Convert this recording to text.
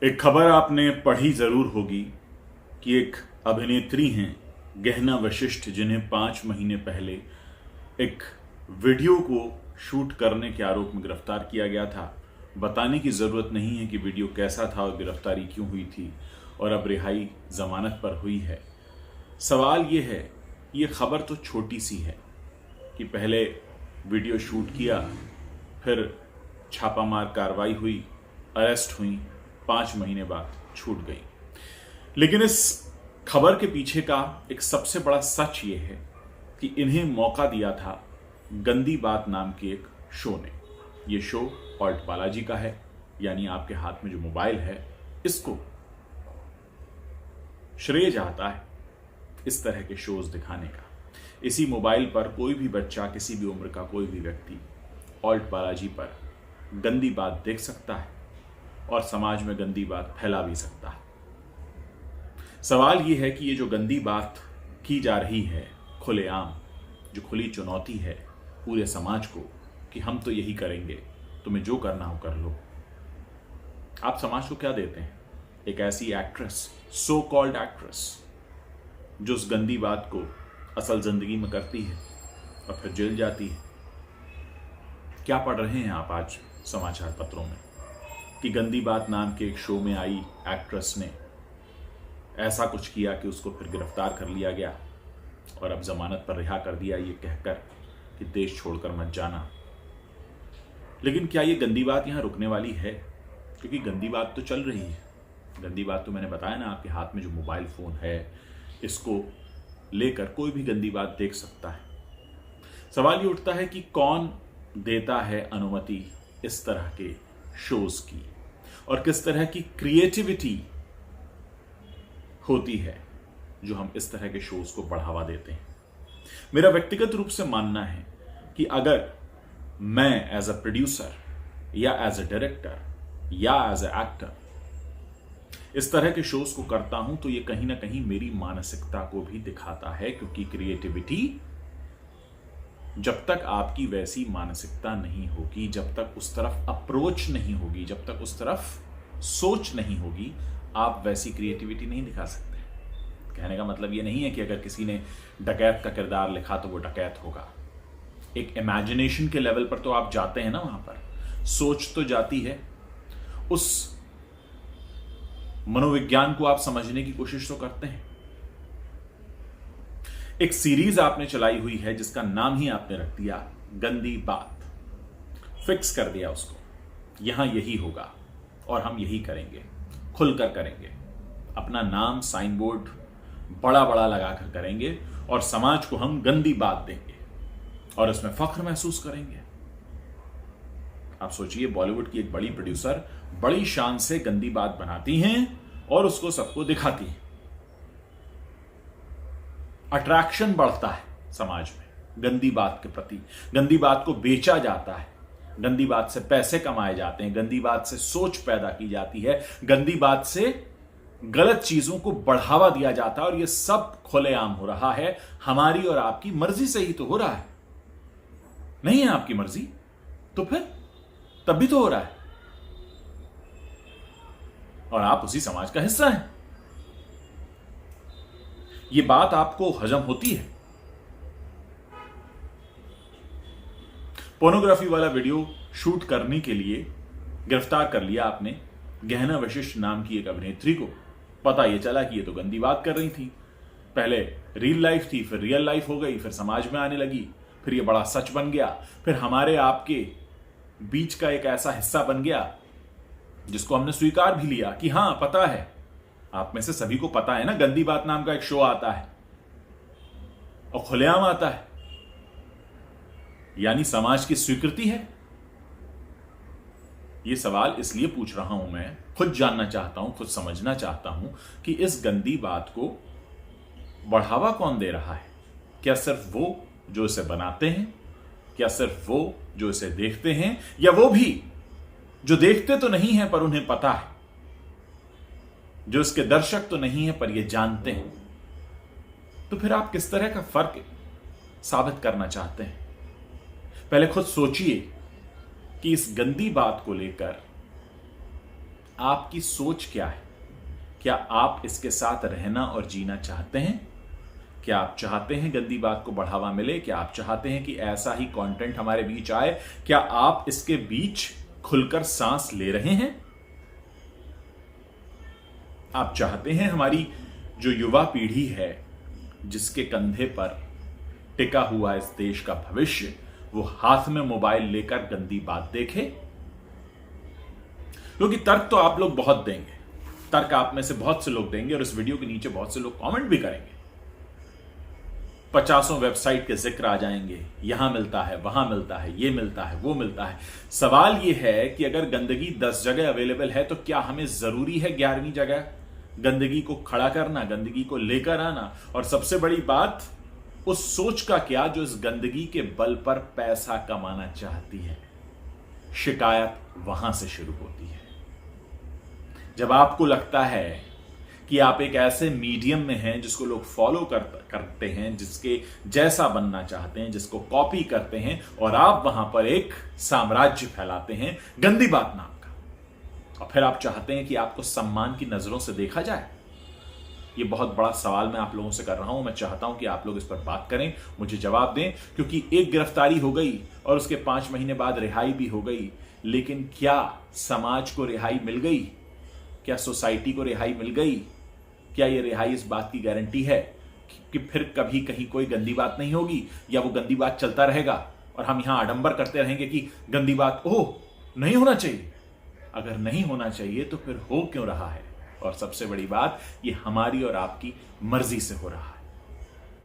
एक खबर आपने पढ़ी जरूर होगी कि एक अभिनेत्री हैं गहना वशिष्ठ, जिन्हें 5 महीने पहले एक वीडियो को शूट करने के आरोप में गिरफ्तार किया गया था। बताने की जरूरत नहीं है कि वीडियो कैसा था और गिरफ्तारी क्यों हुई थी, और अब रिहाई जमानत पर हुई है। सवाल ये है, ये खबर तो छोटी सी है कि पहले वीडियो शूट किया, फिर छापामार कार्रवाई हुई, अरेस्ट हुई, 5 महीने बाद छूट गई। लेकिन इस खबर के पीछे का एक सबसे बड़ा सच ये है कि इन्हें मौका दिया था गंदी बात नाम के एक शो ने। ये शो ऑल्ट बालाजी का है, यानी आपके हाथ में जो मोबाइल है इसको श्रेय जाता है इस तरह के शोज दिखाने का। इसी मोबाइल पर कोई भी बच्चा, किसी भी उम्र का कोई भी व्यक्ति ऑल्ट बालाजी पर गंदी बात देख सकता है और समाज में गंदी बात फैला भी सकता है। सवाल यह है कि ये जो गंदी बात की जा रही है खुलेआम, जो खुली चुनौती है पूरे समाज को कि हम तो यही करेंगे, तुम्हें जो करना हो कर लो, आप समाज को क्या देते हैं? एक ऐसी एक्ट्रेस, सो कॉल्ड एक्ट्रेस, जो उस गंदी बात को असल जिंदगी में करती है और फिर जेल जाती है। क्या पढ़ रहे हैं आप आज समाचार पत्रों में कि गंदी बात नाम के एक शो में आई एक्ट्रेस ने ऐसा कुछ किया कि उसको फिर गिरफ्तार कर लिया गया और अब जमानत पर रिहा कर दिया, ये कहकर कि देश छोड़कर मत जाना। लेकिन क्या ये गंदी बात यहां रुकने वाली है? क्योंकि गंदी बात तो चल रही है। गंदी बात तो मैंने बताया ना, आपके हाथ में जो मोबाइल फोन है इसको लेकर कोई भी गंदी बात देख सकता है। सवाल ये उठता है कि कौन देता है अनुमति इस तरह के शोज की, और किस तरह की क्रिएटिविटी होती है जो हम इस तरह के शोज को बढ़ावा देते हैं। मेरा व्यक्तिगत रूप से मानना है कि अगर मैं एज अ प्रोड्यूसर या एज अ डायरेक्टर या एज अ एक्टर इस तरह के शोज को करता हूं तो ये कहीं ना कहीं मेरी मानसिकता को भी दिखाता है, क्योंकि क्रिएटिविटी जब तक आपकी वैसी मानसिकता नहीं होगी, जब तक उस तरफ अप्रोच नहीं होगी, जब तक उस तरफ सोच नहीं होगी, आप वैसी क्रिएटिविटी नहीं दिखा सकते। कहने का मतलब ये नहीं है कि अगर किसी ने डकैत का किरदार लिखा तो वो डकैत होगा। एक इमेजिनेशन के लेवल पर तो आप जाते हैं ना, वहां पर सोच तो जाती है, उस मनोविज्ञान को आप समझने की कोशिश तो करते हैं। एक सीरीज आपने चलाई हुई है जिसका नाम ही आपने रख दिया गंदी बात, फिक्स कर दिया उसको, यहां यही होगा और हम यही करेंगे, खुलकर करेंगे, अपना नाम साइन बोर्ड बड़ा बड़ा लगाकर करेंगे और समाज को हम गंदी बात देंगे और इसमें फख्र महसूस करेंगे। आप सोचिए, बॉलीवुड की एक बड़ी प्रोड्यूसर बड़ी शान से गंदी बात बनाती हैं और उसको सबको दिखाती हैं। अट्रैक्शन बढ़ता है समाज में गंदी बात के प्रति, गंदी बात को बेचा जाता है, गंदी बात से पैसे कमाए जाते हैं, गंदी बात से सोच पैदा की जाती है, गंदी बात से गलत चीजों को बढ़ावा दिया जाता है, और यह सब खुलेआम हो रहा है। हमारी और आपकी मर्जी से ही तो हो रहा है। नहीं है आपकी मर्जी तो फिर तब भी तो हो रहा है, और आप उसी समाज का हिस्सा हैं। यह बात आपको हजम होती है? पोर्नोग्राफी वाला वीडियो शूट करने के लिए गिरफ्तार कर लिया आपने गहना वशिष्ठ नाम की एक अभिनेत्री को। पता यह चला कि ये तो गंदी बात कर रही थी। पहले रियल लाइफ थी, फिर रियल लाइफ हो गई, फिर समाज में आने लगी, फिर ये बड़ा सच बन गया, फिर हमारे आपके बीच का एक ऐसा हिस्सा बन गया जिसको हमने स्वीकार भी लिया कि हां पता है, आप में से सभी को पता है ना, गंदी बात नाम का एक शो आता है और खुलेआम आता है, यानी समाज की स्वीकृति है। यह सवाल इसलिए पूछ रहा हूं, मैं खुद जानना चाहता हूं, खुद समझना चाहता हूं कि इस गंदी बात को बढ़ावा कौन दे रहा है? क्या सिर्फ वो जो इसे बनाते हैं? क्या सिर्फ वो जो इसे देखते हैं? या वो भी जो देखते तो नहीं है पर उन्हें पता है, जो इसके दर्शक तो नहीं है पर ये जानते हैं? तो फिर आप किस तरह का फर्क साबित करना चाहते हैं? पहले खुद सोचिए कि इस गंदी बात को लेकर आपकी सोच क्या है? क्या आप इसके साथ रहना और जीना चाहते हैं? क्या आप चाहते हैं गंदी बात को बढ़ावा मिले? क्या आप चाहते हैं कि ऐसा ही कंटेंट हमारे बीच आए? क्या आप इसके बीच खुलकर सांस ले रहे हैं? आप चाहते हैं हमारी जो युवा पीढ़ी है, जिसके कंधे पर टिका हुआ इस देश का भविष्य, वो हाथ में मोबाइल लेकर गंदी बात देखे? क्योंकि तर्क तो आप लोग बहुत देंगे, तर्क आप में से बहुत से लोग देंगे और इस वीडियो के नीचे बहुत से लोग कमेंट भी करेंगे। 50 वेबसाइट के जिक्र आ जाएंगे, यहां मिलता है, वहां मिलता है, ये मिलता है, वो मिलता है। सवाल यह है कि अगर गंदगी 10 जगह अवेलेबल है तो क्या हमें जरूरी है 11वीं जगह गंदगी को खड़ा करना, गंदगी को लेकर आना? और सबसे बड़ी बात, उस सोच का क्या जो इस गंदगी के बल पर पैसा कमाना चाहती है? शिकायत वहां से शुरू होती है। जब आपको लगता है कि आप एक ऐसे मीडियम में हैं जिसको लोग फॉलो करते हैं, जिसके जैसा बनना चाहते हैं, जिसको कॉपी करते हैं, और आप वहां पर एक साम्राज्य फैलाते हैं गंदी बात नाम का, और फिर आप चाहते हैं कि आपको सम्मान की नजरों से देखा जाए। ये बहुत बड़ा सवाल मैं आप लोगों से कर रहा हूं। मैं चाहता हूं कि आप लोग इस पर बात करें, मुझे जवाब दें, क्योंकि एक गिरफ्तारी हो गई और उसके 5 महीने बाद रिहाई भी हो गई, लेकिन क्या समाज को रिहाई मिल गई? क्या सोसाइटी को रिहाई मिल गई? क्या यह रिहाई इस बात की गारंटी है कि फिर कभी कहीं कोई गंदी बात नहीं होगी, या वो गंदी बात चलता रहेगा और हम यहां आडंबर करते रहेंगे कि गंदी बात नहीं होना चाहिए? अगर नहीं होना चाहिए तो फिर हो क्यों रहा है? और सबसे बड़ी बात, ये हमारी और आपकी मर्जी से हो रहा है।